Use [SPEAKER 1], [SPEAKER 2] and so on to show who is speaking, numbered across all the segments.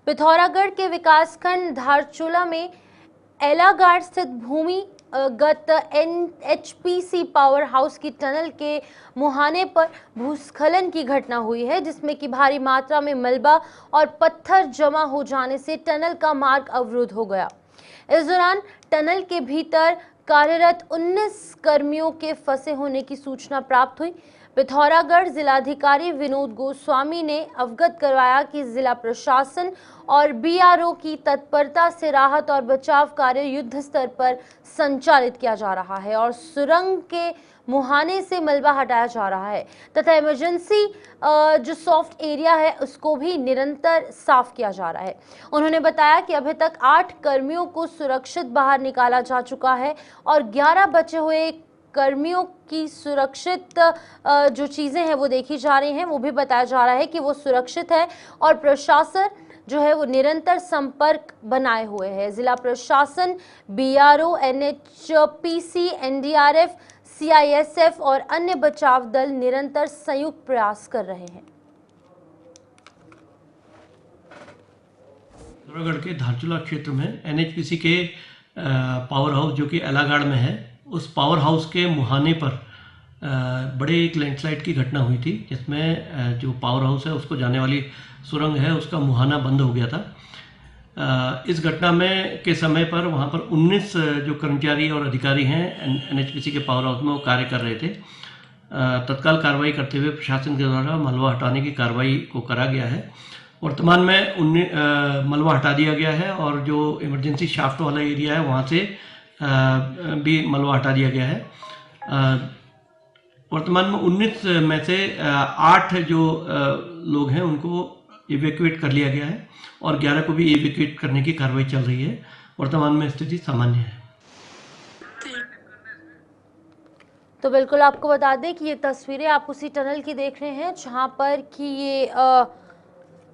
[SPEAKER 1] पिथौरागढ़ के विकासखंड धारचूला में एलागाड़ स्थित भूमिगत एनएचपीसी पावर हाउस की टनल के मुहाने पर भूस्खलन की घटना हुई है, जिसमें कि भारी मात्रा में मलबा और पत्थर जमा हो जाने से टनल का मार्ग अवरुद्ध हो गया। इस दौरान टनल के भीतर कार्यरत 19 कर्मियों के फंसे होने की सूचना प्राप्त हुई। पिथौरागढ़ जिलाधिकारी विनोद गोस्वामी ने अवगत करवाया कि जिला प्रशासन और बीआरओ की तत्परता से राहत और बचाव कार्य युद्ध स्तर पर संचालित किया जा रहा है और सुरंग के मुहाने से मलबा हटाया जा रहा है तथा इमरजेंसी जो सॉफ्ट एरिया है उसको भी निरंतर साफ किया जा रहा है। उन्होंने बताया कि अभी तक 8 कर्मियों को सुरक्षित बाहर निकाला जा चुका है और 11 बचे हुए कर्मियों की सुरक्षित जो चीज़ें हैं वो देखी जा रही हैं। वो भी बताया जा रहा है कि वो सुरक्षित है और प्रशासन जो है वो निरंतर संपर्क बनाए हुए है। जिला प्रशासन, बीआरओ, एनएचपीसी, एनडीआरएफ, सीआईएसएफ और अन्य बचाव दल निरंतर संयुक्त प्रयास कर रहे हैं।
[SPEAKER 2] पिथौरागढ़ के धारचूला क्षेत्र में एनएचपीसी के पावर हाउस जो कि एलागाड़ में है, उस पावर हाउस के मुहाने पर बड़े एक लैंडस्लाइड की घटना हुई थी, जिसमें जो पावर हाउस है उसको जाने वाली सुरंग है उसका मुहाना बंद हो गया था। इस घटना में के समय पर वहाँ पर 19 जो कर्मचारी और अधिकारी हैं एनएचपीसी के पावर हाउस में वो कार्य कर रहे थे। तत्काल कार्रवाई करते हुए प्रशासन के द्वारा मलबा हटाने की कार्रवाई को करा गया है। वर्तमान में मलबा हटा दिया गया है और जो इमरजेंसी शाफ्ट वाला एरिया है वहाँ से भी मलबा हटा दिया गया है। वर्तमान में 19 में से 8 जो लोग हैं उनको इवैक्यूएट कर लिया गया है और 11 को भी इवैक्यूएट करने की कार्रवाई चल रही है। वर्तमान में स्थिति सामान्य है।
[SPEAKER 1] तो बिल्कुल आपको बता दें कि ये तस्वीरें आप उसी टनल की देख रहे हैं जहां पर कि ये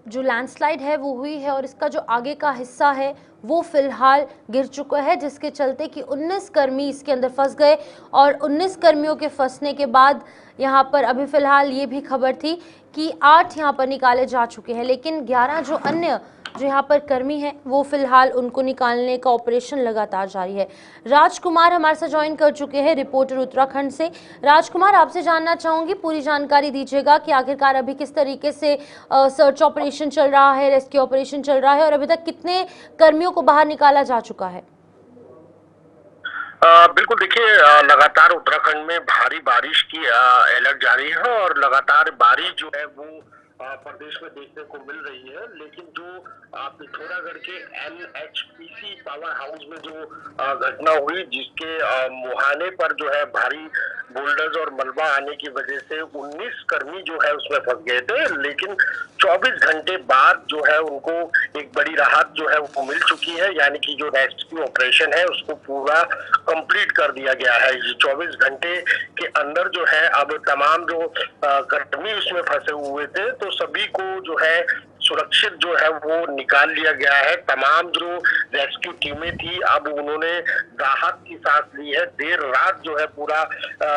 [SPEAKER 1] जो लैंडस्लाइड है वो हुई है और इसका जो आगे का हिस्सा है वो फिलहाल गिर चुका है, जिसके चलते कि 19 कर्मी इसके अंदर फंस गए और 19 कर्मियों के फंसने के बाद यहाँ पर अभी फ़िलहाल ये भी खबर थी कि 8 यहाँ पर निकाले जा चुके हैं, लेकिन 11 जो अन्य जो यहाँ पर कर्मी हैं वो फिलहाल उनको निकालने का ऑपरेशन लगातार जारी है। राजकुमार हमारे साथ ज्वाइन कर चुके हैं, रिपोर्टर उत्तराखंड से। राजकुमार, आपसे जानना चाहूँगी, पूरी जानकारी दीजिएगा कि आखिरकार अभी किस तरीके से सर्च ऑपरेशन चल रहा है, रेस्क्यू ऑपरेशन चल रहा है और अभी तक कितने कर्मियों को बाहर निकाला जा चुका है?
[SPEAKER 3] बिल्कुल, देखिए लगातार उत्तराखंड में भारी बारिश की अलर्ट जारी है और लगातार बारिश जो है वो प्रदेश में देखने को मिल रही है। लेकिन जो पिथौरागढ़ के एनएचपीसी पावर हाउस में जो घटना हुई, जिसके मुहाने पर जो है भारी बोल्डर्स और मलबा आने की वजह से 19 कर्मी जो है उसमें फंस गए थे, लेकिन 24 घंटे बाद जो है उनको एक बड़ी राहत जो है वो मिल चुकी है। यानी कि जो रेस्क्यू ऑपरेशन है उसको पूरा कंप्लीट कर दिया गया है। 24 घंटे के अंदर जो है अब तमाम जो कर्मी उसमें फंसे हुए थे तो सभी को जो है सुरक्षित जो है वो निकाल लिया गया है। तमाम जो रेस्क्यू टीमें थी अब उन्होंने राहत की सांस ली है। देर रात जो है पूरा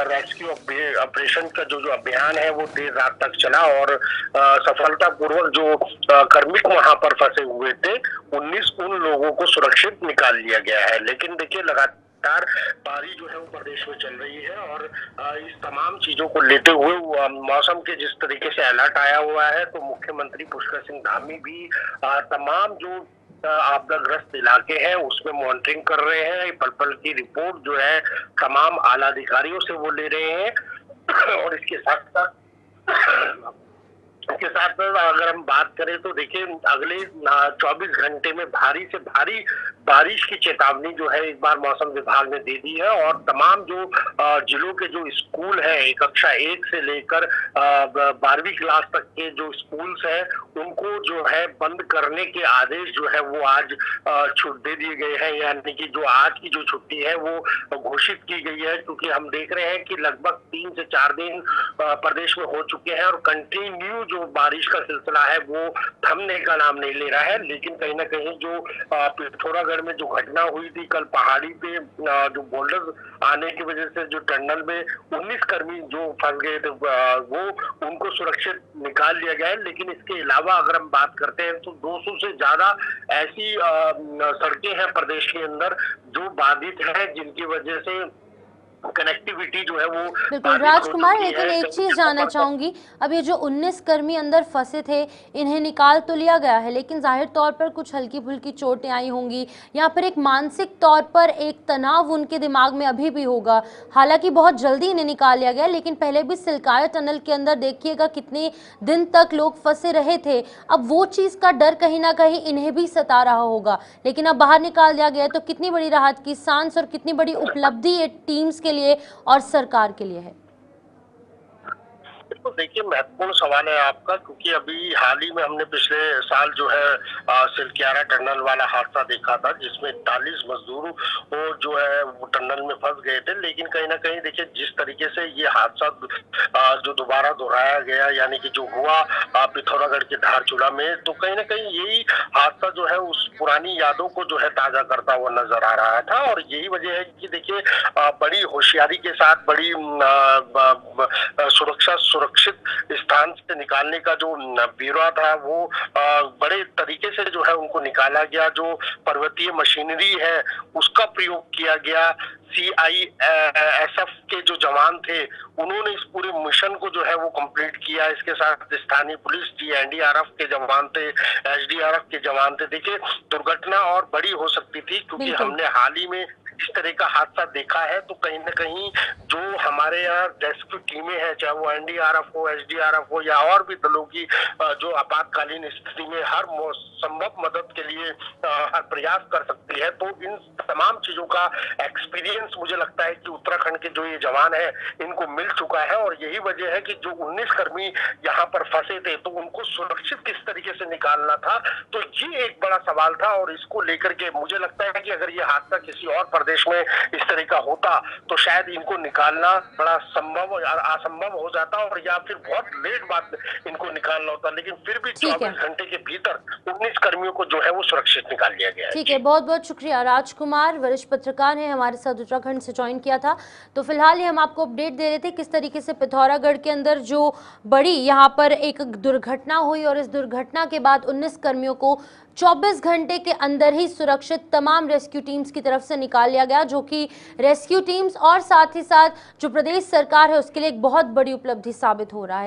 [SPEAKER 3] रेस्क्यू ऑपरेशन का जो अभियान है वो देर रात तक चला और सफलतापूर्वक जो कार्मिक वहां पर फंसे हुए थे 19 उन लोगों को सुरक्षित निकाल लिया गया है। लेकिन देखिए लगातार बारिश जो है वो प्रदेश में चल रही है और इस तमाम चीजों को लेते हुए मौसम के जिस तरीके से अलर्ट आया हुआ है तो मुख्यमंत्री पुष्कर सिंह धामी भी तमाम जो आपदाग्रस्त इलाके हैं उसमें मॉनिटरिंग कर रहे हैं। पल पल की रिपोर्ट जो है तमाम आला अधिकारियों से वो ले रहे हैं और इसके साथ अगर हम बात करें तो देखिए अगले 24 घंटे में भारी से भारी बारिश की चेतावनी जो है एक बार मौसम विभाग ने दे दी है और तमाम जो जिलों के जो स्कूल है कक्षा 1 से लेकर 12वीं क्लास तक के जो स्कूल्स हैं उनको जो है बंद करने के आदेश जो है वो आज छूट दे दिए गए हैं। यानी कि जो आज की जो छुट्टी है वो घोषित की गई है, क्योंकि हम देख रहे हैं कि लगभग 3 से 4 दिन प्रदेश में हो चुके हैं और कंटिन्यू जो बारिश का सिलसिला है वो थमने का नाम नहीं ले रहा है। लेकिन कहीं ना कहीं जो पिथौरागढ़ में जो घटना हुई थी कल पहाड़ी पे जो बोल्डर आने की वजह से जो टनल में 19 कर्मी जो फंस गए थे वो उनको सुरक्षित निकाल लिया गया है। लेकिन इसके अलावा अगर हम बात करते हैं तो 200 से ज्यादा ऐसी सड़कें हैं प्रदेश के अंदर जो बाधित है, जिनकी वजह से कनेक्टिविटी जो है वो
[SPEAKER 1] बिल्कुल राजकुमार, लेकिन एक चीज जानना चाहूंगी, अब ये जो 19 कर्मी अंदर फंसे थे इन्हें निकाल तो लिया गया है, लेकिन जाहिर तौर पर कुछ हल्की फुल्की चोटें आई होंगी या फिर एक मानसिक तौर पर एक तनाव उनके दिमाग में अभी भी होगा। हालांकि बहुत जल्दी इन्हें निकाल लिया गया, लेकिन पहले भी सिलकाया टनल के अंदर देखिएगा कितने दिन तक लोग फंसे रहे थे। अब वो चीज का डर कहीं ना कहीं इन्हें भी सता रहा होगा, लेकिन अब बाहर निकाल दिया गया तो कितनी बड़ी राहत की सांस और कितनी बड़ी उपलब्धि ये टीम्स के लिए और सरकार के लिए है।
[SPEAKER 3] तो देखिए महत्वपूर्ण सवाल है आपका, क्योंकि अभी हाल ही में हमने पिछले साल जो है सिलक्यारा टनल वाला हादसा देखा था जिसमें 41 मजदूर जो है वो टनल में फंस गए थे। लेकिन कहीं ना कहीं देखिए जिस तरीके से ये हादसा जो दोबारा दोहराया गया, यानी कि जो हुआ पिथौरागढ़ के धारचूला में, तो कहीं ना कहीं यही हादसा जो है उस पुरानी यादों को जो है ताजा करता हुआ नजर आ रहा था। और यही वजह है कि देखिए बड़ी होशियारी के साथ बड़ी सुरक्षित स्थान से निकालने का जो ब्यौरा था वो बड़े तरीके से जो है उनको निकाला गया। जो पर्वतीय मशीनरी है उसका प्रयोग किया गया। CISF के जो जवान थे उन्होंने इस पूरे मिशन को जो है वो कंप्लीट किया। इसके साथ स्थानीय पुलिस थी, NDRF के जवान थे, SDRF के जवान थे। देखिए दुर्घटना और बड़ी हो सकती थी, क्योंकि हमने हाल ही में इस तरह का हादसा देखा है। तो कहीं ना कहीं जो हमारे यहाँ रेस्क्यू टीमें हैं, चाहे वो NDRF हो, SDRF हो या और भी दलों की जो आपातकालीन स्थिति में हर संभव मदद के लिए हर प्रयास कर सकती है। तो इन तमाम चीजों का एक्सपीरियंस मुझे लगता है कि उत्तराखंड के जो ये जवान है इनको मिल चुका है। और यही वजह है कि जो 19 कर्मी यहाँ पर फंसे थे तो उनको सुरक्षित किस तरीके से निकालना था, तो ये एक बड़ा सवाल था। और इसको लेकर के मुझे लगता है कि अगर ये हादसा किसी और प्रदेश में इस तरह का होता तो शायद इनको निकालना बड़ा संभव असंभव हो जाता, और या फिर बहुत लेट बाद इनको निकालना होता। लेकिन फिर भी 24 घंटे के भीतर 19 कर्मियों को जो है वो सुरक्षित निकाल लिया गया है।
[SPEAKER 1] ठीक है, बहुत बहुत शुक्रिया। राजकुमार वरिष्ठ पत्रकार हैं, हमारे साथ उत्तराखंड से ज्वाइन किया था। तो फिलहाल ये हम आपको अपडेट दे रहे थे किस तरीके से पिथौरागढ़ के अंदर जो बड़ी यहाँ पर एक दुर्घटना हुई और इस दुर्घटना के बाद 19 कर्मियों को 24 घंटे के अंदर ही सुरक्षित तमाम रेस्क्यू टीम्स की तरफ से निकाल लिया गया, जो कि रेस्क्यू टीम्स और साथ ही साथ जो प्रदेश सरकार है उसके लिए एक बहुत बड़ी उपलब्धि साबित हो रहा है।